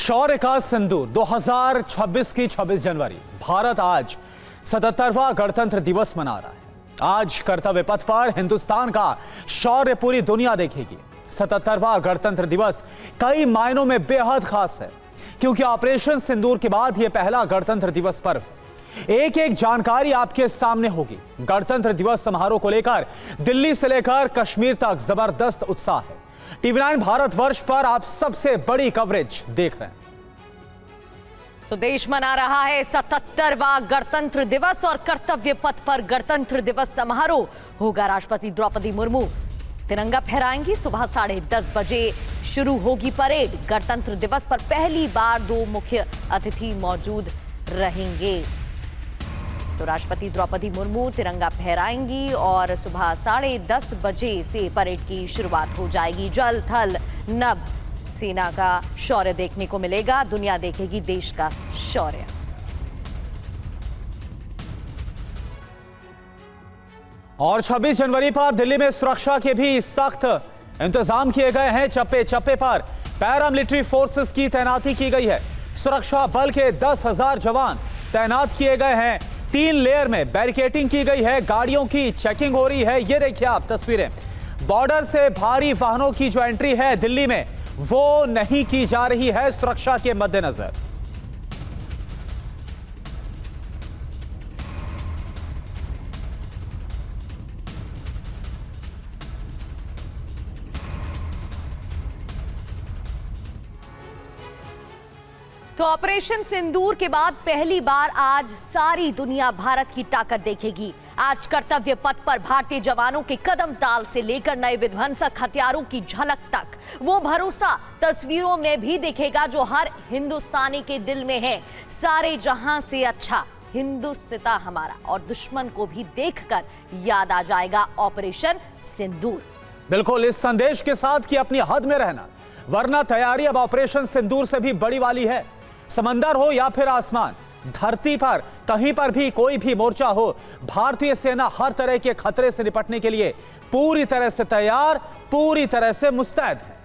शौर्य का सिंदूर 2026 की 26 जनवरी। भारत आज 77वां गणतंत्र दिवस मना रहा है। आज कर्तव्य पथ पर हिंदुस्तान का शौर्य पूरी दुनिया देखेगी। 77वां गणतंत्र दिवस कई मायनों में बेहद खास है, क्योंकि ऑपरेशन सिंदूर के बाद यह पहला गणतंत्र दिवस पर्व। एक एक जानकारी आपके सामने होगी। गणतंत्र दिवस समारोह को लेकर दिल्ली से लेकर कश्मीर तक जबरदस्त उत्साह है। टीवी9 भारतवर्ष पर आप सबसे बड़ी कवरेज देख रहे हैं। तो देश मना रहा है 77वां गणतंत्र दिवस और कर्तव्य पथ पर गणतंत्र दिवस समारोह होगा। राष्ट्रपति द्रौपदी मुर्मू तिरंगा फहराएंगी। सुबह 10:30 बजे शुरू होगी परेड। गणतंत्र दिवस पर पहली बार 2 मुख्य अतिथि मौजूद रहेंगे। तो राष्ट्रपति द्रौपदी मुर्मू तिरंगा फहराएंगी और सुबह 10:30 बजे से परेड की शुरुआत हो जाएगी। जल थल नभ सेना का शौर्य देखने को मिलेगा। दुनिया देखेगी देश का शौर्य। और 26 जनवरी पर दिल्ली में सुरक्षा के भी सख्त इंतजाम किए गए हैं। चप्पे चप्पे पर पैरामिलिट्री फोर्सेस की तैनाती की गई है। सुरक्षा बल के 10,000 जवान तैनात किए गए हैं। 3 लेयर में बैरिकेडिंग की गई है। गाड़ियों की चेकिंग हो रही है। ये देखिए आप तस्वीरें। बॉर्डर से भारी वाहनों की जो एंट्री है दिल्ली में, वो नहीं की जा रही है सुरक्षा के मद्देनजर। तो ऑपरेशन सिंदूर के बाद पहली बार आज सारी दुनिया भारत की ताकत देखेगी। आज कर्तव्य पथ पर भारतीय जवानों के कदम ताल से लेकर नए विध्वंसक हथियारों की झलक तक वो भरोसा तस्वीरों में भी दिखेगा जो हर हिंदुस्तानी के दिल में है। सारे जहां से अच्छा हिंदुस्ता हमारा, और दुश्मन को भी देखकर याद आ जाएगा ऑपरेशन सिंदूर। बिल्कुल इस संदेश के साथ कि अपनी हद में रहना, वरना तैयारी अब ऑपरेशन सिंदूर से भी बड़ी वाली है। समंदर हो या फिर आसमान, धरती पर कहीं पर भी कोई भी मोर्चा हो, भारतीय सेना हर तरह के खतरे से निपटने के लिए पूरी तरह से तैयार, पूरी तरह से मुस्तैद है।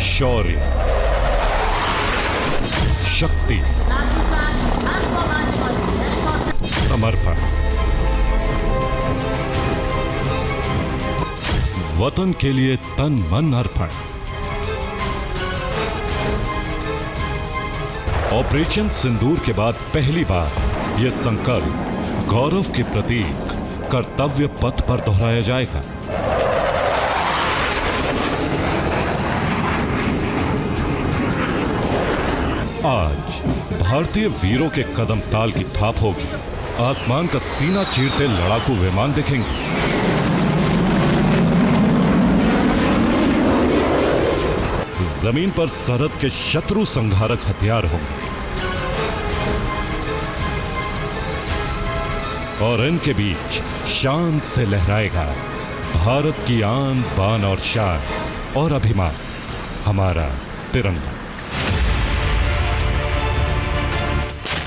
शौर्य, शक्ति, समर्पण, वतन के लिए तन मन अर्पण। ऑपरेशन सिंदूर के बाद पहली बार यह संकल्प गौरव के प्रतीक कर्तव्य पथ पर दोहराया जाएगा। आज भारतीय वीरों के कदम ताल की थाप होगी। आसमान का सीना चीरते लड़ाकू विमान दिखेंगे। जमीन पर सरहद के शत्रु संहारक हथियार होंगे और इनके बीच शान से लहराएगा भारत की आन बान और शान और अभिमान, हमारा तिरंगा।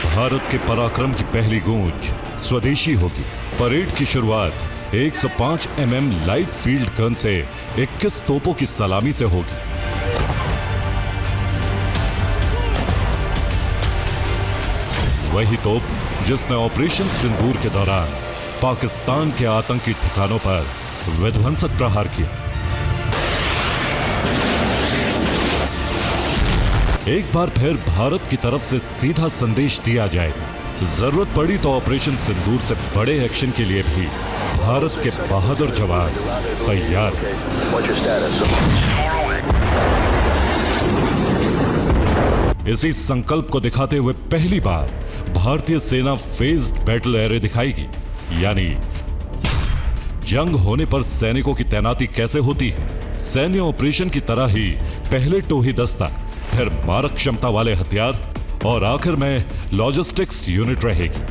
भारत के पराक्रम की पहली गूंज स्वदेशी होगी। परेड की शुरुआत 105 mm लाइट फील्ड गन से 21 तोपों की सलामी से होगी। वही तोप जिसने ऑपरेशन सिंदूर के दौरान पाकिस्तान के आतंकी ठिकानों पर विध्वंसक प्रहार किया। एक बार फिर भारत की तरफ से सीधा संदेश दिया जाएगा। जरूरत पड़ी तो ऑपरेशन सिंदूर से बड़े एक्शन के लिए भी भारत के बहादुर जवान तैयार हैं। इसी संकल्प को दिखाते हुए पहली बार भारतीय सेना फेज्ड बैटल एरे दिखाएगी। यानी जंग होने पर सैनिकों की तैनाती कैसे होती है। सैन्य ऑपरेशन की तरह ही पहले टोही दस्ता, फिर मारक क्षमता वाले हथियार और आखिर में लॉजिस्टिक्स यूनिट रहेगी।